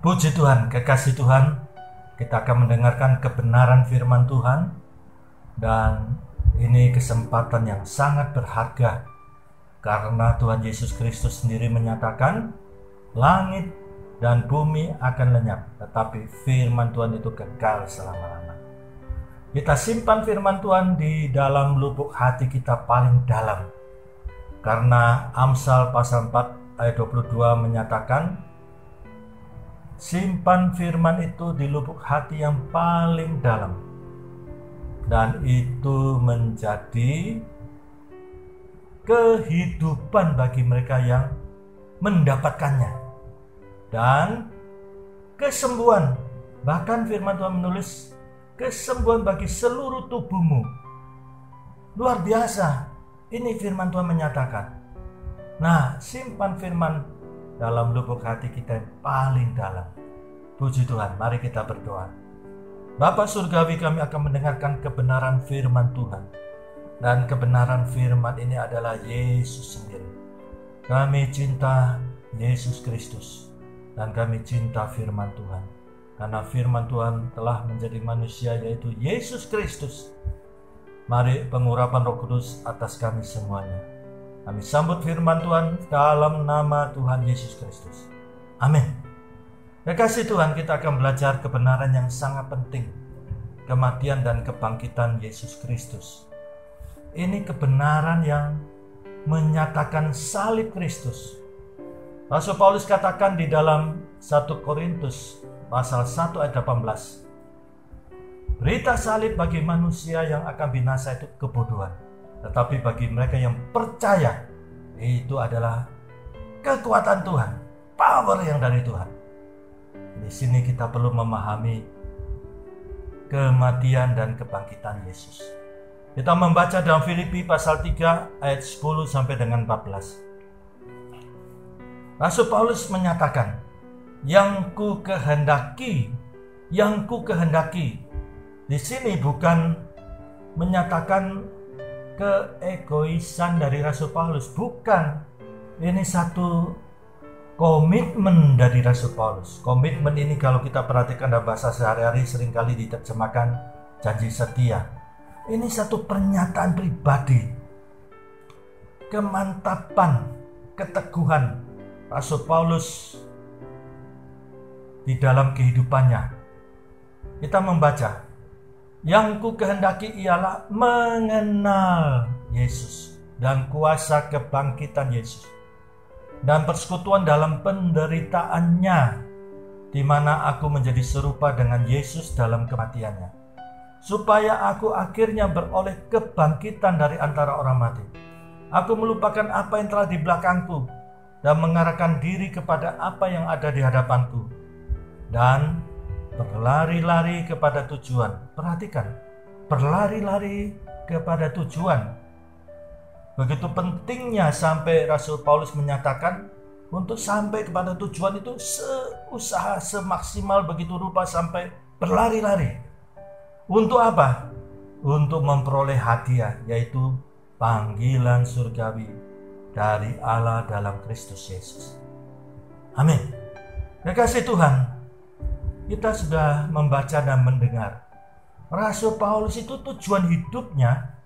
Puji Tuhan, kekasih Tuhan, kita akan mendengarkan kebenaran firman Tuhan. Dan ini kesempatan yang sangat berharga, karena Tuhan Yesus Kristus sendiri menyatakan langit dan bumi akan lenyap, tetapi firman Tuhan itu kekal selama-lamanya. Kita simpan firman Tuhan di dalam lubuk hati kita paling dalam, karena Amsal pasal 4 ayat 22 menyatakan, simpan firman itu di lubuk hati yang paling dalam, dan itu menjadi kehidupan bagi mereka yang mendapatkannya, dan kesembuhan. Bahkan firman Tuhan menulis kesembuhan bagi seluruh tubuhmu. Luar biasa, ini firman Tuhan menyatakan. Nah, simpan firman dalam lubuk hati kita yang paling dalam. Puji Tuhan, mari kita berdoa. Bapa Surgawi, kami akan mendengarkan kebenaran firman Tuhan. Dan kebenaran firman ini adalah Yesus sendiri. Kami cinta Yesus Kristus, dan kami cinta firman Tuhan. Karena firman Tuhan telah menjadi manusia, yaitu Yesus Kristus. Mari pengurapan Roh Kudus atas kami semuanya. Kami sambut firman Tuhan dalam nama Tuhan Yesus Kristus. Amin. Kekasih Tuhan, kita akan belajar kebenaran yang sangat penting. Kematian dan kebangkitan Yesus Kristus. Ini kebenaran yang menyatakan salib Kristus. Rasul Paulus katakan di dalam 1 Korintus pasal 1 ayat 18. Berita salib bagi manusia yang akan binasa itu kebodohan, tetapi bagi mereka yang percaya, itu adalah kekuatan Tuhan, power yang dari Tuhan. Di sini kita perlu memahami kematian dan kebangkitan Yesus. Kita membaca dalam Filipi pasal 3 ayat 10 sampai dengan 14. Rasul Paulus menyatakan, yang ku kehendaki. Di sini bukan menyatakan keegoisan dari Rasul Paulus, bukan. Ini satu komitmen dari Rasul Paulus. Komitmen ini kalau kita perhatikan dalam bahasa sehari-hari seringkali diterjemahkan janji setia. Ini satu pernyataan pribadi, kemantapan, keteguhan Rasul Paulus di dalam kehidupannya. Kita membaca, yang ku kehendaki ialah mengenal Yesus dan kuasa kebangkitan Yesus dan persekutuan dalam penderitaannya, di mana aku menjadi serupa dengan Yesus dalam kematiannya, supaya aku akhirnya beroleh kebangkitan dari antara orang mati. Aku melupakan apa yang telah di belakangku dan mengarahkan diri kepada apa yang ada di hadapanku, dan berlari-lari kepada tujuan. Perhatikan, berlari-lari kepada tujuan. Begitu pentingnya sampai Rasul Paulus menyatakan untuk sampai kepada tujuan itu seusaha semaksimal begitu rupa sampai berlari-lari. Untuk apa? Untuk memperoleh hadiah, yaitu panggilan surgawi dari Allah dalam Kristus Yesus. Amin. Kekasih Tuhan, kita sudah membaca dan mendengar Rasul Paulus itu tujuan hidupnya,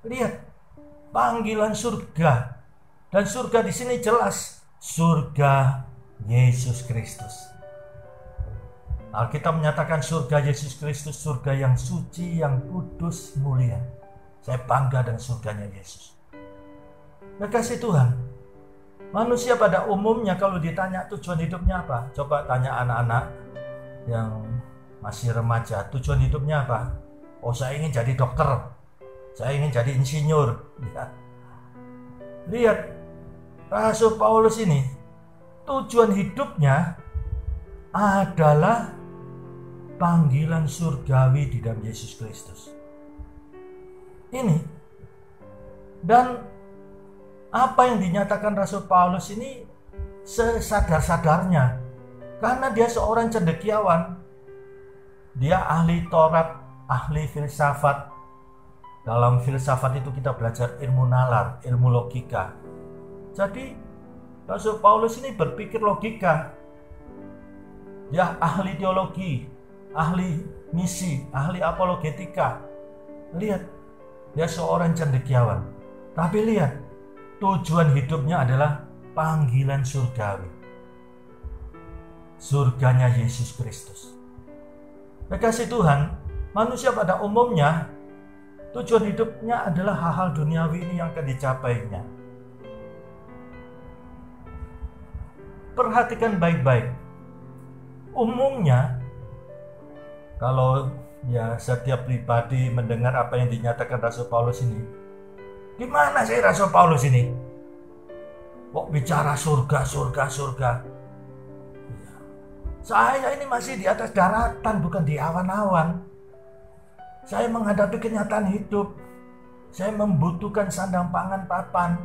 lihat, panggilan surga. Dan surga di sini jelas surga Yesus Kristus. Alkitab menyatakan surga Yesus Kristus, surga yang suci, yang kudus, mulia. Saya bangga dengan surganya Yesus. Kekasih Tuhan, manusia pada umumnya kalau ditanya tujuan hidupnya apa, coba tanya anak-anak yang masih remaja, tujuan hidupnya apa? Oh, saya ingin jadi dokter, saya ingin jadi insinyur. Ya. Lihat, Rasul Paulus ini tujuan hidupnya adalah panggilan surgawi di dalam Yesus Kristus. Ini, dan apa yang dinyatakan Rasul Paulus ini sesadar-sadarnya, karena dia seorang cendekiawan. Dia ahli Taurat, ahli filsafat. Dalam filsafat itu kita belajar ilmu nalar, ilmu logika. Jadi Rasul Paulus ini berpikir logika. Dia ahli teologi, ahli misi, ahli apologetika. Lihat, dia seorang cendekiawan. Tapi lihat, tujuan hidupnya adalah panggilan surgawi. Surganya Yesus Kristus. Kekasih Tuhan, manusia pada umumnya tujuan hidupnya adalah hal-hal duniawi ini yang akan dicapainya. Perhatikan baik-baik. Umumnya, kalau setiap pribadi mendengar apa yang dinyatakan Rasul Paulus ini, gimana sih Rasul Paulus ini? Kok bicara surga? Saya ini masih di atas daratan, bukan di awan-awan. Saya menghadapi kenyataan hidup. Saya membutuhkan sandang pangan papan.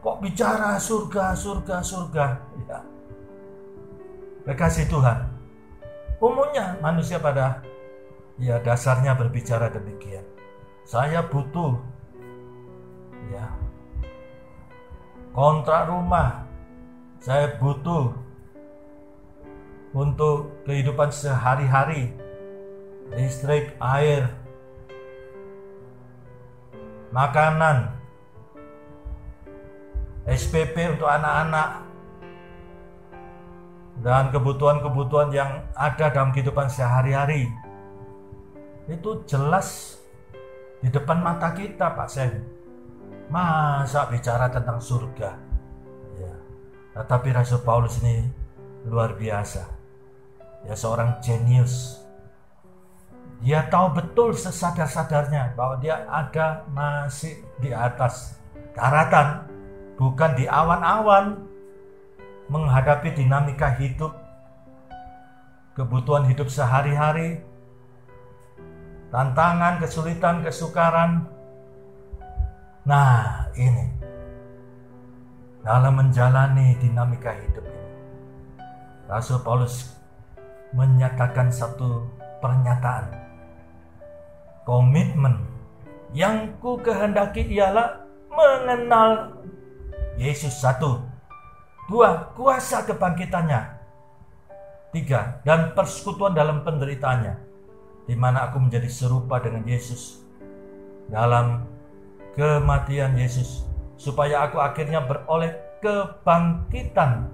Kok bicara surga? Ya. Kekasih Tuhan, umumnya manusia pada dasarnya berbicara demikian. Saya butuh kontrak rumah. Saya butuh untuk kehidupan sehari-hari, listrik, air, makanan, SPP untuk anak-anak, dan kebutuhan-kebutuhan yang ada dalam kehidupan sehari-hari. Itu jelas di depan mata kita, Pak Sen. Masa bicara tentang surga? Ya. Tetapi Rasul Paulus ini luar biasa. Dia seorang jenius. Dia tahu betul sesadar-sadarnya bahwa dia masih di atas daratan, bukan di awan-awan, menghadapi dinamika hidup, kebutuhan hidup sehari-hari, tantangan, kesulitan, kesukaran. Nah, ini dalam menjalani dinamika hidup ini, Rasul Paulus menyatakan satu pernyataan, komitmen yang ku kehendaki ialah mengenal Yesus. 1, 2, kuasa kebangkitannya. 3, dan persekutuan dalam penderitaannya, di mana aku menjadi serupa dengan Yesus dalam kematian Yesus, supaya aku akhirnya beroleh kebangkitan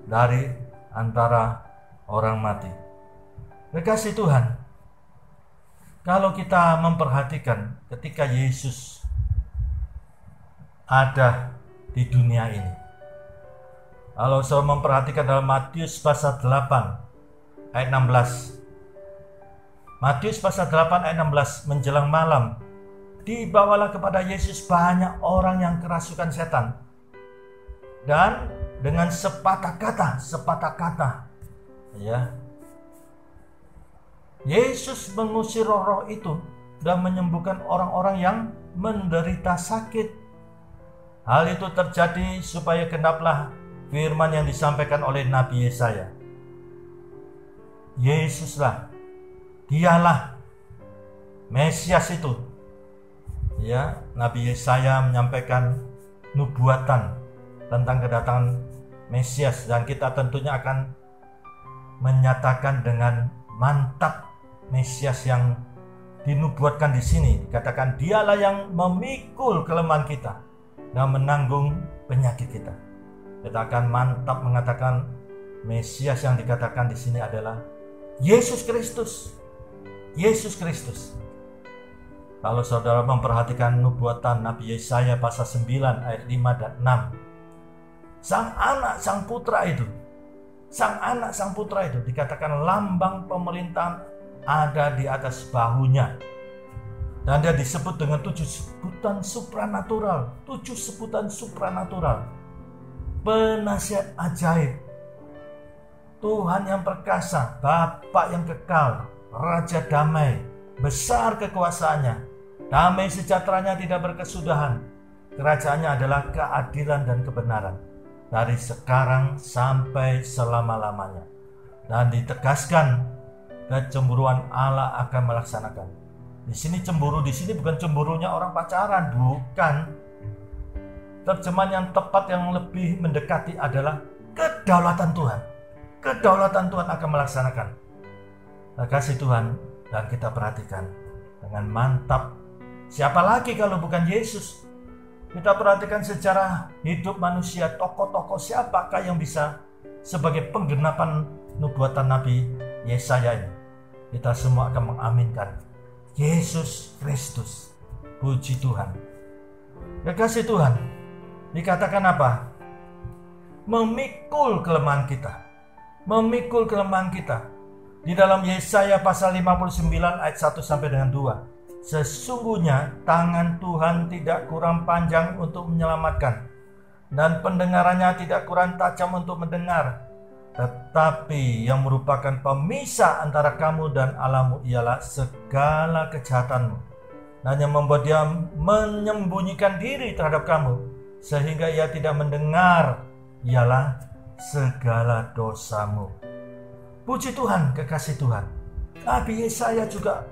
dari antara orang mati. Kekasih Tuhan, kalau kita memperhatikan ketika Yesus ada di dunia ini, kalau saya memperhatikan dalam Matius pasal 8 ayat 16, Matius pasal 8 ayat 16, menjelang malam dibawalah kepada Yesus banyak orang yang kerasukan setan, dan dengan sepatah kata, Yesus mengusir roh-roh itu dan menyembuhkan orang-orang yang menderita sakit. Hal itu terjadi supaya genaplah firman yang disampaikan oleh Nabi Yesaya. Yesuslah, dialah Mesias itu. Nabi Yesaya menyampaikan nubuatan tentang kedatangan Mesias, dan kita tentunya akan menyatakan dengan mantap Mesias yang dinubuatkan di sini. Dikatakan dialah yang memikul kelemahan kita dan menanggung penyakit kita. Kita akan mantap mengatakan Mesias yang dikatakan di sini adalah Yesus Kristus. Yesus Kristus. Kalau saudara memperhatikan nubuatan Nabi Yesaya pasal 9 ayat 5 dan 6, sang anak, sang putra itu dikatakan lambang pemerintahan ada di atas bahunya, dan dia disebut dengan 7 sebutan supranatural, penasihat ajaib, Tuhan yang perkasa, Bapa yang kekal, Raja damai, besar kekuasaannya, damai sejahteranya tidak berkesudahan, kerajaannya adalah keadilan dan kebenaran dari sekarang sampai selama-lamanya. Dan ditegaskan, kecemburuan Allah akan melaksanakan. Di sini cemburu, di sini bukan cemburunya orang pacaran, bukan. Terjemahan yang tepat yang lebih mendekati adalah kedaulatan Tuhan. kedaulatan Tuhan akan melaksanakan. Kasih Tuhan, dan kita perhatikan dengan mantap. Siapa lagi kalau bukan Yesus? Kita perhatikan secara hidup manusia, tokoh-tokoh siapakah yang bisa sebagai penggenapan nubuatan Nabi Yesaya ini? Kita semua akan mengaminkan Yesus Kristus. Puji Tuhan. Kekasih Tuhan, dikatakan apa? Memikul kelemahan kita. Memikul kelemahan kita. Di dalam Yesaya pasal 59 ayat 1 sampai dengan 2. Sesungguhnya tangan Tuhan tidak kurang panjang untuk menyelamatkan, dan pendengarannya tidak kurang tajam untuk mendengar. Tetapi yang merupakan pemisah antara kamu dan Allahmu ialah segala kejahatanmu, dan yang membuat dia menyembunyikan diri terhadap kamu, sehingga ia tidak mendengar, ialah segala dosamu. Puji Tuhan, kekasih Tuhan. Nabi Yesaya juga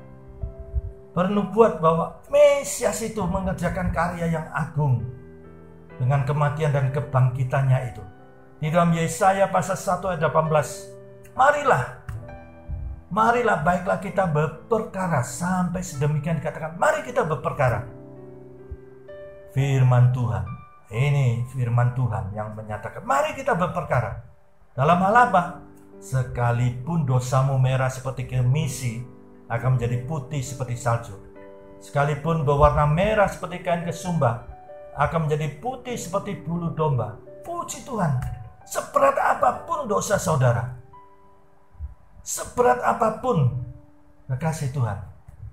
bernubuat bahwa Mesias itu mengerjakan karya yang agung dengan kematian dan kebangkitannya itu. Di dalam Yesaya pasal 1 ayat 18. Marilah baiklah kita berperkara, sampai sedemikian dikatakan, mari kita berperkara. Firman Tuhan, ini firman Tuhan yang menyatakan, mari kita berperkara. Dalam hal apa? Sekalipun dosamu merah seperti kemisi, akan menjadi putih seperti salju. Sekalipun berwarna merah seperti kain kesumba, akan menjadi putih seperti bulu domba. Puji Tuhan. Seberat apapun dosa saudara, seberat apapun, kekasih Tuhan,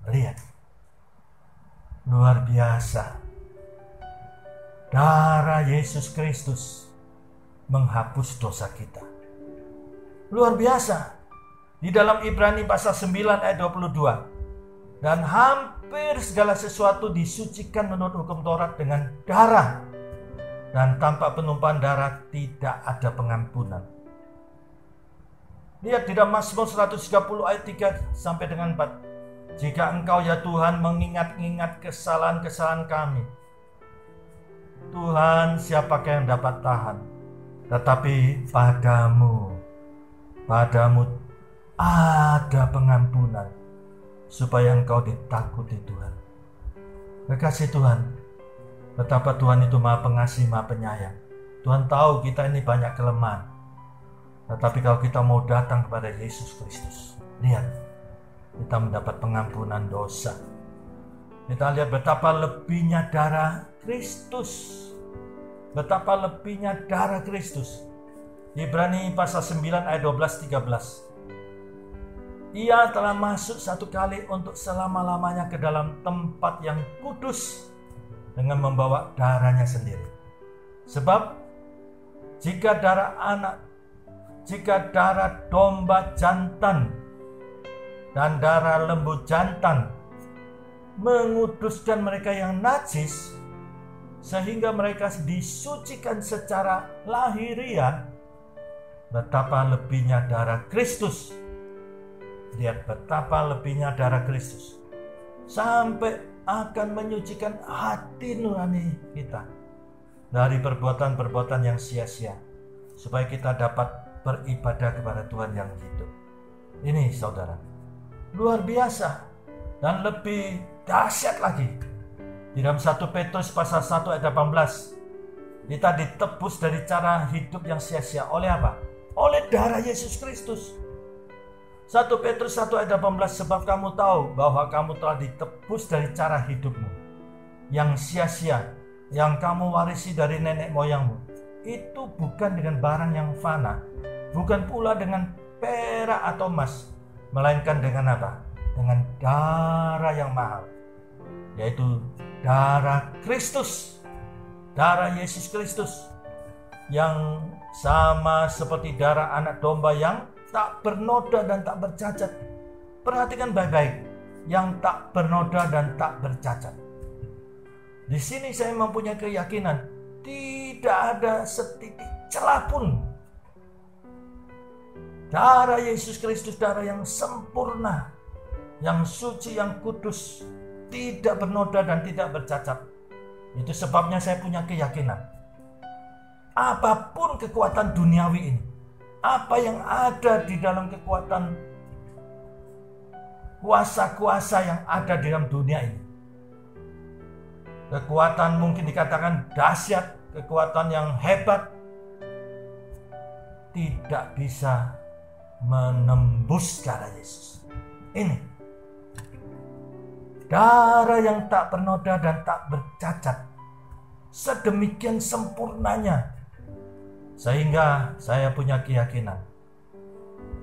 lihat, luar biasa. Darah Yesus Kristus menghapus dosa kita. Luar biasa. Di dalam Ibrani pasal 9 ayat 22. Dan hampir segala sesuatu disucikan menurut hukum Taurat dengan darah. Dan tanpa penumpahan darah tidak ada pengampunan. Lihat di dalam Mazmur 130 ayat 3 sampai dengan 4. Jika engkau ya Tuhan mengingat-ingat kesalahan-kesalahan kami, Tuhan siapakah yang dapat tahan? Tetapi padamu ada pengampunan, supaya engkau ditakuti Tuhan. Kekasih Tuhan, betapa Tuhan itu Maha Pengasih, Maha Penyayang. Tuhan tahu kita ini banyak kelemahan. Tetapi kalau kita mau datang kepada Yesus Kristus, lihat, kita mendapat pengampunan dosa. Kita lihat betapa lebihnya darah Kristus. Betapa lebihnya darah Kristus. Ibrani pasal 9 ayat 12-13. Ia telah masuk satu kali untuk selama-lamanya ke dalam tempat yang kudus dengan membawa darahnya sendiri. Sebab jika darah domba jantan dan darah lembu jantan menguduskan mereka yang najis, sehingga mereka disucikan secara lahiriah, betapa lebihnya darah Kristus. Lihat betapa lebihnya darah Kristus, sampai akan menyucikan hati nurani kita dari perbuatan-perbuatan yang sia-sia, supaya kita dapat beribadah kepada Tuhan yang hidup. Ini saudara, luar biasa. Dan lebih dahsyat lagi, di dalam 1 Petrus pasal 1 ayat 18, kita ditebus dari cara hidup yang sia-sia. Oleh apa? Oleh darah Yesus Kristus. 1 Petrus 1 ayat 18, sebab kamu tahu bahwa kamu telah ditebus dari cara hidupmu yang sia-sia, yang kamu warisi dari nenek moyangmu. Itu bukan dengan barang yang fana, bukan pula dengan perak atau emas, melainkan dengan apa? Dengan darah yang mahal, yaitu darah Kristus, darah Yesus Kristus, yang sama seperti darah anak domba yang tak bernoda dan tak bercacat. Perhatikan baik-baik, yang tak bernoda dan tak bercacat. Di sini saya mempunyai keyakinan tidak ada setitik celah pun. Darah Yesus Kristus, darah yang sempurna, yang suci, yang kudus, tidak bernoda dan tidak bercacat. Itu sebabnya saya punya keyakinan, apapun kekuatan duniawi ini, apa yang ada di dalam kekuatan kuasa-kuasa yang ada di dalam dunia ini. Kekuatan mungkin dikatakan dahsyat, kekuatan yang hebat, tidak bisa menembus darah Yesus. Ini darah yang tak bernoda dan tak bercacat, sedemikian sempurnanya, sehingga saya punya keyakinan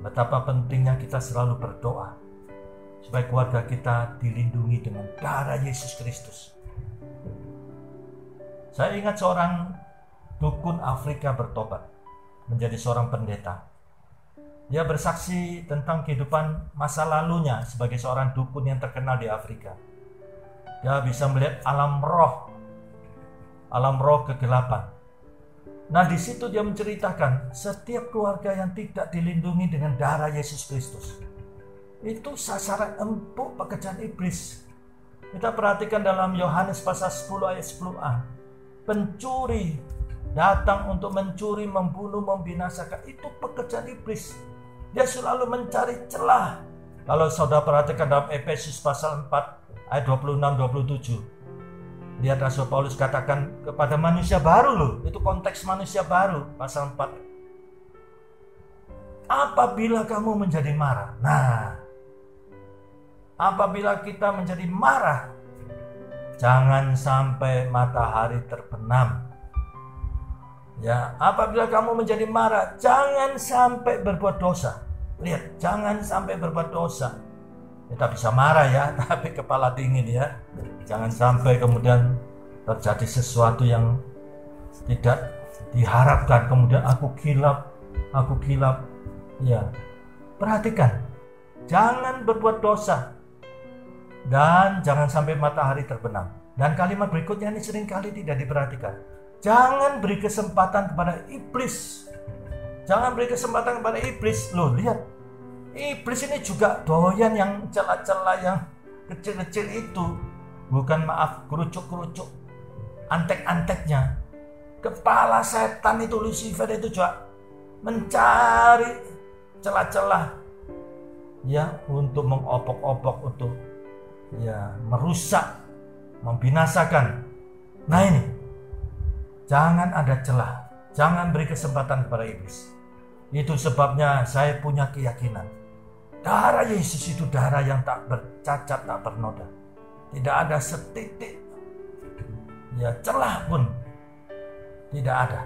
betapa pentingnya kita selalu berdoa supaya keluarga kita dilindungi dengan darah Yesus Kristus. Saya ingat seorang dukun Afrika bertobat menjadi seorang pendeta. Dia bersaksi tentang kehidupan masa lalunya sebagai seorang dukun yang terkenal di Afrika. Dia bisa melihat alam roh kegelapan. Nah, di situ dia menceritakan setiap keluarga yang tidak dilindungi dengan darah Yesus Kristus, itu sasaran empuk pekerjaan iblis. Kita perhatikan dalam Yohanes pasal 10 ayat 10a. Pencuri datang untuk mencuri, membunuh, membinasakan. Itu pekerjaan iblis. Dia selalu mencari celah. Kalau saudara perhatikan dalam Efesus pasal 4 ayat 26-27. Lihat Rasul Paulus katakan kepada manusia baru loh. Itu konteks manusia baru pasal 4. Apabila kamu menjadi marah. Nah, apabila kita menjadi marah, jangan sampai matahari terbenam. Ya, apabila kamu menjadi marah, jangan sampai berbuat dosa. Lihat, jangan sampai berbuat dosa. Kita bisa marah ya, tapi kepala dingin ya. Jangan sampai kemudian terjadi sesuatu yang tidak diharapkan. Kemudian aku kilap. Ya, perhatikan. Jangan berbuat dosa. Dan jangan sampai matahari terbenam. Dan kalimat berikutnya ini seringkali tidak diperhatikan. Jangan beri kesempatan kepada iblis. Jangan beri kesempatan kepada iblis. Loh, lihat. Iblis ini juga doyan yang celah-celah yang kecil-kecil itu. Bukan maaf, kerucuk-kerucuk. Antek-anteknya. Kepala setan itu, Lucifer itu juga mencari celah-celah. Ya, untuk mengopok-opok, untuk ya merusak, membinasakan. Nah ini, jangan ada celah, jangan beri kesempatan kepada iblis. Itu sebabnya saya punya keyakinan darah Yesus itu darah yang tak bercacat, tak bernoda. Tidak ada setitik ya celah pun tidak ada.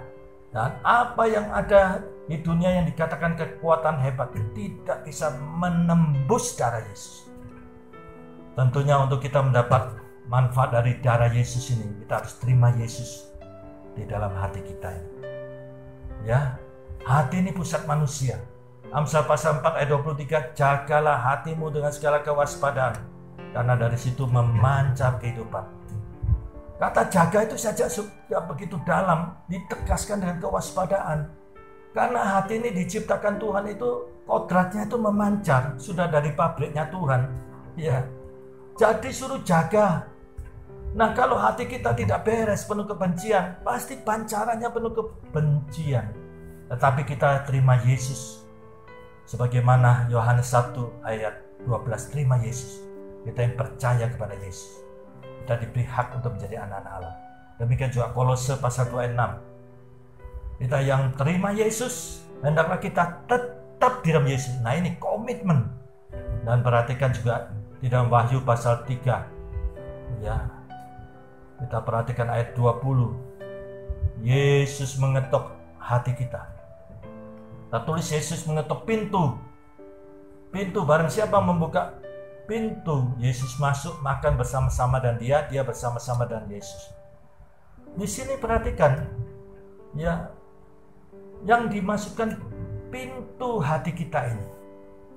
Dan apa yang ada di dunia yang dikatakan kekuatan hebat tidak bisa menembus darah Yesus. Tentunya untuk kita mendapat manfaat dari darah Yesus ini, kita harus terima Yesus di dalam hati kita ini. Ya, hati ini pusat manusia. Amsal pasal 4 ayat 23, jagalah hatimu dengan segala kewaspadaan, karena dari situ memancar kehidupan. Kata jaga itu saja sudah begitu dalam, ditegaskan dengan kewaspadaan. Karena hati ini diciptakan Tuhan itu, kodratnya itu memancar, sudah dari pabriknya Tuhan. Ya, jadi suruh jaga. Nah, kalau hati kita tidak beres, penuh kebencian, pasti pancarannya penuh kebencian. Tetapi kita terima Yesus. Sebagaimana Yohanes 1 ayat 12, terima Yesus. Kita yang percaya kepada Yesus, kita diberi hak untuk menjadi anak-anak Allah. Demikian juga Kolose pasal 2 ayat 6. Kita yang terima Yesus, hendaklah kita tetap di dalam Yesus. Nah, ini komitmen. Dan perhatikan juga di dalam Wahyu pasal 3. Ya. Kita perhatikan ayat 20. Yesus mengetuk hati kita. Kita tulis Yesus mengetuk pintu. Pintu, barang siapa membuka pintu, Yesus masuk, makan bersama-sama dan dia bersama-sama dengan Yesus. Di sini perhatikan, ya, yang dimasukkan pintu hati kita ini.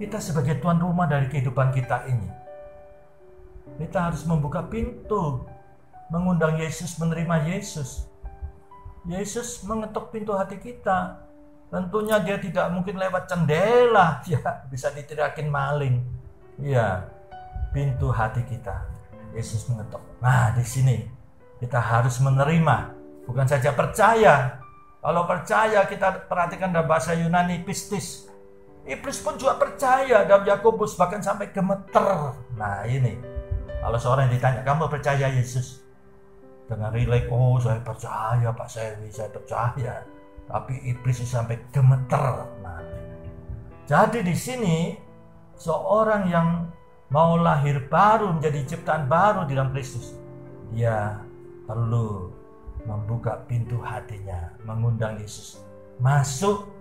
Kita sebagai tuan rumah dari kehidupan kita ini. Kita harus membuka pintu, mengundang Yesus, menerima Yesus. Yesus mengetuk pintu hati kita. Tentunya dia tidak mungkin lewat jendela, ya, bisa ditirakin maling. Ya, pintu hati kita. Yesus mengetuk. Nah, di sini kita harus menerima, bukan saja percaya. Kalau percaya, kita perhatikan dalam bahasa Yunani pistis. Iblis pun juga percaya dalam Yakobus, bahkan sampai gemeter. Nah ini, kalau seorang ditanya, kamu percaya Yesus? Dengan rileks, oh saya percaya Pak Sewi, saya percaya. Tapi iblis sampai gemeter. Nah, jadi di sini seorang yang mau lahir baru, menjadi ciptaan baru di dalam Kristus, dia perlu membuka pintu hatinya, mengundang Yesus masuk.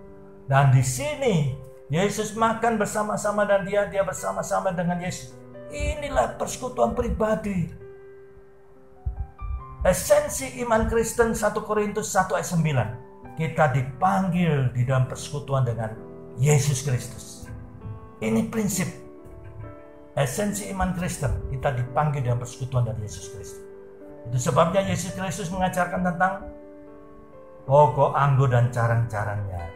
Dan di sini Yesus makan bersama-sama dan dia bersama-sama dengan Yesus. Inilah persekutuan pribadi. Esensi iman Kristen 1 Korintus 1 ayat 9. Kita dipanggil di dalam persekutuan dengan Yesus Kristus. Ini prinsip. Esensi iman Kristen, kita dipanggil dalam persekutuan dengan Yesus Kristus. Itu sebabnya Yesus Kristus mengajarkan tentang pokok anggur dan carang-carangnya.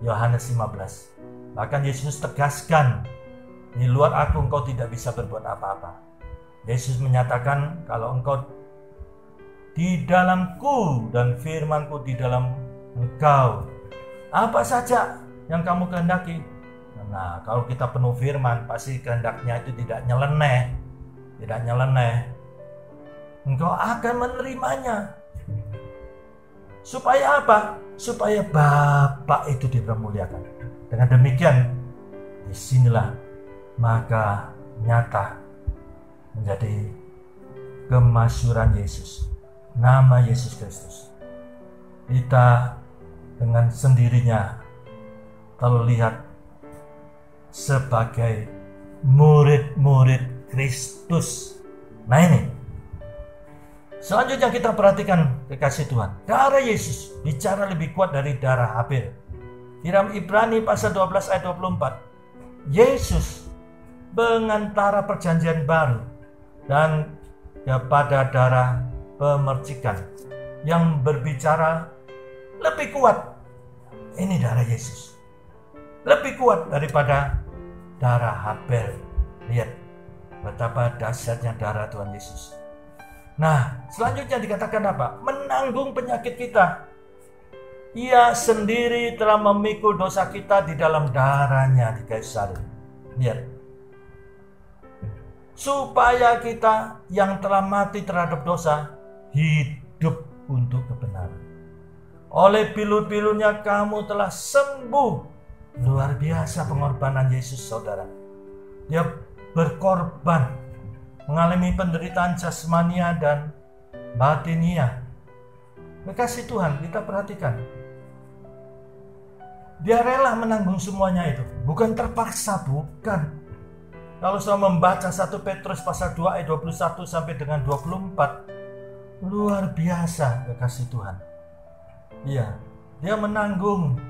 Yohanes 15. Bahkan Yesus tegaskan, di luar aku engkau tidak bisa berbuat apa-apa. Yesus menyatakan, kalau engkau di dalamku dan firmanku di dalam engkau, apa saja yang kamu kehendaki. Nah, kalau kita penuh firman, pasti kehendaknya itu tidak nyeleneh. Engkau akan menerimanya. Supaya apa? Supaya Bapa itu dipermuliakan. Dengan demikian, disinilah maka nyata menjadi kemasyhuran Yesus, nama Yesus Kristus. Kita dengan sendirinya terlihat sebagai murid-murid Kristus. Nah ini, selanjutnya kita perhatikan kekasih Tuhan. Darah Yesus bicara lebih kuat dari darah Habel. Di dalam Ibrani pasal 12 ayat 24. Yesus pengantara perjanjian baru dan kepada darah pemercikan yang berbicara lebih kuat. Ini darah Yesus. Lebih kuat daripada darah Habel. Lihat betapa dahsyatnya darah Tuhan Yesus. Nah, selanjutnya dikatakan apa? Menanggung penyakit kita. Ia sendiri telah memikul dosa kita di dalam darahnya di kayu salib. Lihat. Supaya kita yang telah mati terhadap dosa hidup untuk kebenaran. Oleh pilu-pilunya kamu telah sembuh. Luar biasa pengorbanan Yesus, saudara. Dia berkorban, mengalami penderitaan jasmania dan batinia. Kekasih Tuhan, kita perhatikan. Dia rela menanggung semuanya itu. Bukan terpaksa, bukan. Kalau saya membaca 1 Petrus pasal 2 ayat 21 sampai dengan 24. Luar biasa kekasih Tuhan. Iya, dia menanggung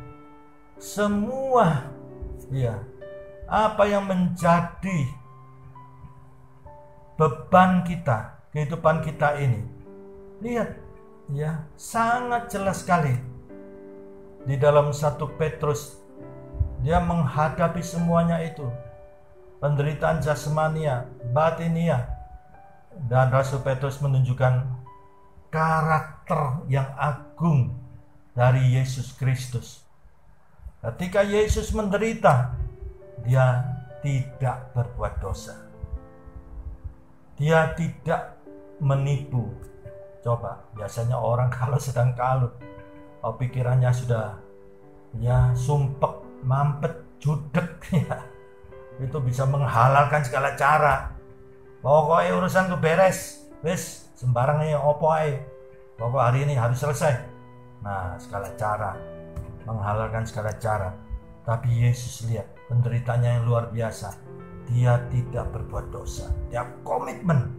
semua. Iya, apa yang menjadi beban kita, kehidupan kita ini. Lihat, ya, sangat jelas sekali di dalam 1 Petrus dia menghadapi semuanya itu. Penderitaan jasmania, batinia. Dan Rasul Petrus menunjukkan karakter yang agung dari Yesus Kristus. Ketika Yesus menderita, dia tidak berbuat dosa. Dia tidak menipu. Coba, biasanya orang kalau sedang kalut, pikirannya sudah sumpek, mampet, judek, itu bisa menghalalkan segala cara. Pokoknya urusanku beres, wis sembarangnya opo ae. Pokok hari ini harus selesai. Nah, segala cara, menghalalkan segala cara. Tapi Yesus lihat penderitaannya yang luar biasa. Dia tidak berbuat dosa. Dia komitmen.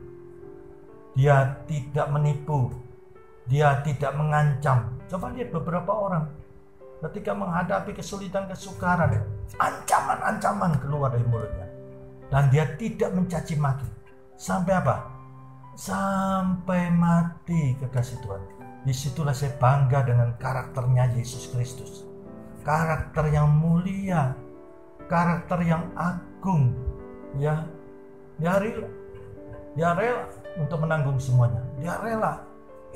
Dia tidak menipu. Dia tidak mengancam. Coba lihat beberapa orang ketika menghadapi kesulitan, kesukaran, ancaman-ancaman keluar dari mulutnya. Dan dia tidak mencaci maki. Sampai apa? Sampai mati, kekasih Tuhan. Disitulah saya bangga dengan karakternya Yesus Kristus. Karakter yang mulia. Karakter yang agung. Dia rela untuk menanggung semuanya. Dia rela.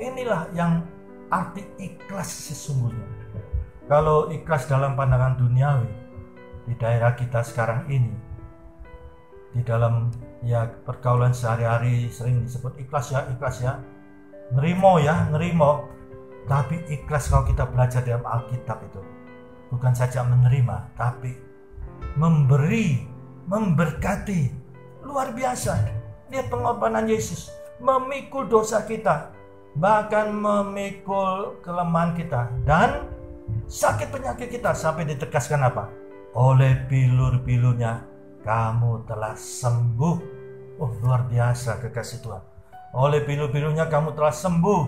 Inilah yang arti ikhlas sesungguhnya. Kalau ikhlas dalam pandangan duniawi di daerah kita sekarang ini, di dalam pergaulan sehari-hari sering disebut ikhlas ya, nerimo. Tapi ikhlas kalau kita belajar dalam Alkitab itu bukan saja menerima, tapi memberi, memberkati. Luar biasa. Lihat pengorbanan Yesus, memikul dosa kita, bahkan memikul kelemahan kita dan sakit penyakit kita, sampai ditegaskan apa? Oleh bilur-bilurnya kamu telah sembuh. Oh, luar biasa kekasih Tuhan. Oleh bilur-bilurnya kamu telah sembuh.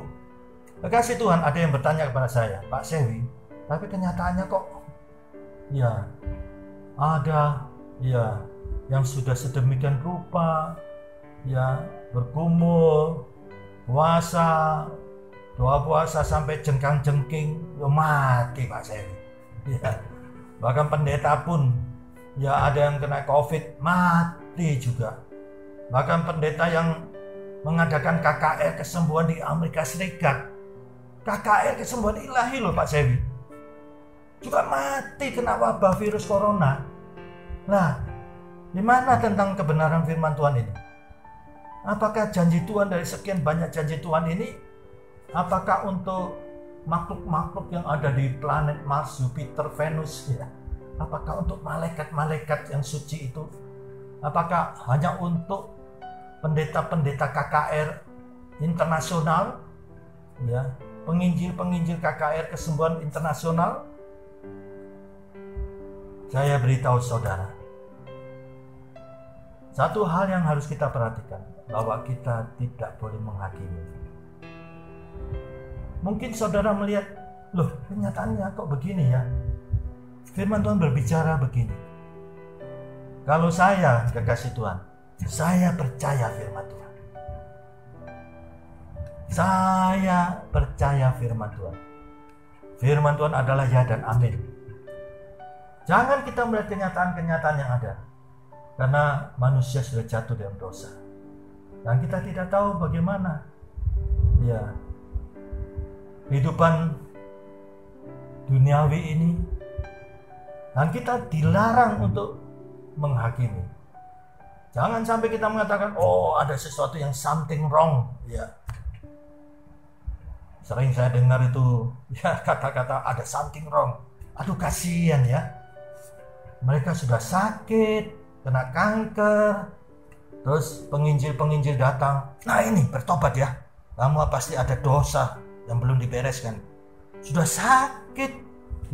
Kekasih Tuhan, ada yang bertanya kepada saya, Pak Sewi, tapi kenyataannya kok ada yang sudah sedemikian rupa, bergumul, puasa, doa puasa sampai jengkang-jengking, mati Pak Sewi. Bahkan pendeta pun ada yang kena COVID, mati juga. Bahkan pendeta yang mengadakan KKR kesembuhan di Amerika Serikat, KKR kesembuhan ilahi loh Pak Sewi, juga mati kena wabah virus corona. Nah, gimana tentang kebenaran firman Tuhan ini? Apakah janji Tuhan dari sekian banyak janji Tuhan ini, apakah untuk makhluk-makhluk yang ada di planet Mars, Jupiter, Venus, apakah untuk malaikat-malaikat yang suci itu, apakah hanya untuk pendeta-pendeta KKR internasional, penginjil-penginjil KKR kesembuhan internasional? Saya beritahu saudara, satu hal yang harus kita perhatikan, bahwa kita tidak boleh menghakimi. Mungkin saudara melihat, loh kenyataannya kok begini ya? Firman Tuhan berbicara begini. Kalau saya kekasih Tuhan, saya percaya firman Tuhan. Saya percaya firman Tuhan. Firman Tuhan adalah ya dan amin. Jangan kita melihat kenyataan-kenyataan yang ada, karena manusia sudah jatuh dalam dosa. Dan kita tidak tahu bagaimana kehidupan duniawi ini. Dan kita dilarang untuk menghakimi. Jangan sampai kita mengatakan, oh ada sesuatu yang something wrong. Sering saya dengar itu kata-kata ada something wrong. Aduh kasihan ya. Mereka sudah sakit, kena kanker. Terus penginjil-penginjil datang. Nah ini bertobat ya. Kamu pasti ada dosa yang belum dibereskan. Sudah sakit,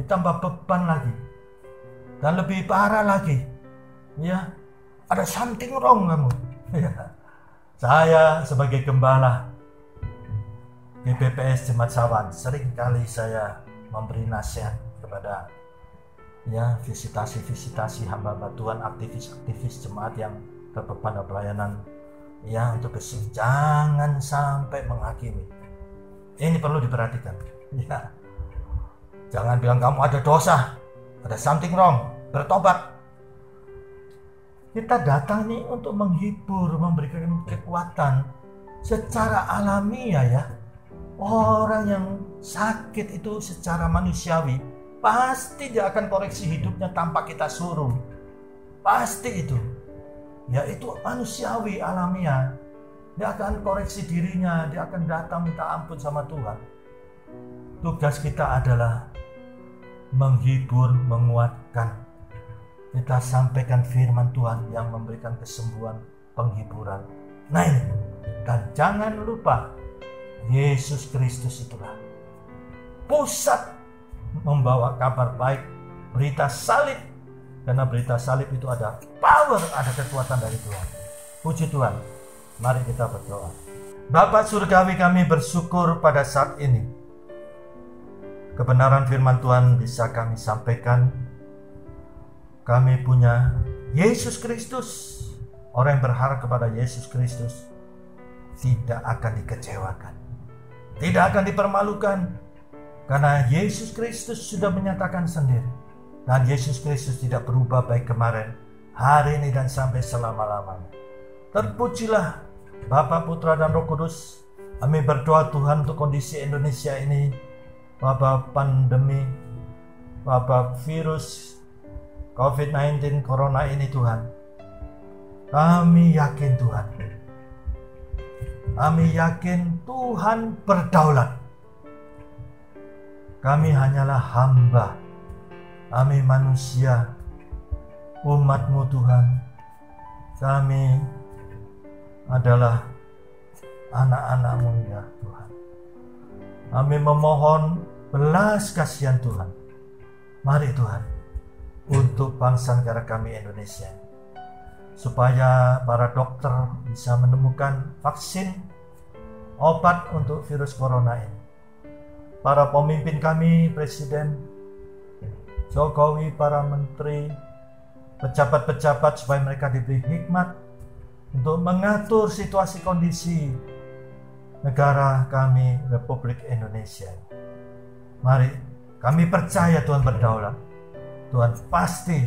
ditambah beban lagi. Dan lebih parah lagi. Ada something wrong kamu. Saya sebagai gembala GBPS Jemaat Sawan, sering kali saya memberi nasihat kepada visitasi hamba-hamba Tuhan, aktivis jemaat yang berbeban pelayanan, untuk bersih, jangan sampai menghakimi. Ini perlu diperhatikan. Jangan bilang kamu ada dosa, ada something wrong, bertobat. Kita datang nih untuk menghibur, memberikan kekuatan secara alamiah ya. Orang yang sakit itu secara manusiawi pasti dia akan koreksi hidupnya tanpa kita suruh. Pasti itu. Itu manusiawi, alamiah. Dia akan koreksi dirinya, dia akan datang minta ampun sama Tuhan. Tugas kita adalah menghibur, menguatkan. Kita sampaikan firman Tuhan yang memberikan kesembuhan, penghiburan. Nah ini, dan jangan lupa Yesus Kristus itulah pusat membawa kabar baik, berita salib. Karena berita salib itu ada power, ada kekuatan dari Tuhan. Puji Tuhan. Mari kita berdoa. Bapa Surgawi, kami bersyukur pada saat ini kebenaran firman Tuhan bisa kami sampaikan. Kami punya Yesus Kristus. Orang yang berharap kepada Yesus Kristus tidak akan dikecewakan, tidak akan dipermalukan, karena Yesus Kristus sudah menyatakan sendiri. Dan Yesus Kristus tidak berubah baik kemarin, hari ini, dan sampai selama-lamanya. Terpujilah Bapa, Putra, dan Roh Kudus. Kami berdoa Tuhan untuk kondisi Indonesia ini, wabah pandemi, wabah virus COVID-19 Corona ini Tuhan, kami yakin Tuhan, kami yakin Tuhan berdaulat. Kami hanyalah hamba, kami manusia, umat-Mu Tuhan. Kami adalah anak-anak-Mu ya Tuhan. Kami memohon belas kasihan Tuhan. Mari Tuhan, untuk bangsa negara kami Indonesia, supaya para dokter bisa menemukan vaksin, obat untuk virus corona ini. Para pemimpin kami, Presiden Jokowi, para menteri, pejabat-pejabat, supaya mereka diberi hikmat untuk mengatur situasi kondisi negara kami, Republik Indonesia. Mari, kami percaya Tuhan berdaulat. Tuhan pasti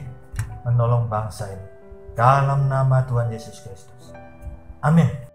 menolong bangsa ini. Dalam nama Tuhan Yesus Kristus. Amin.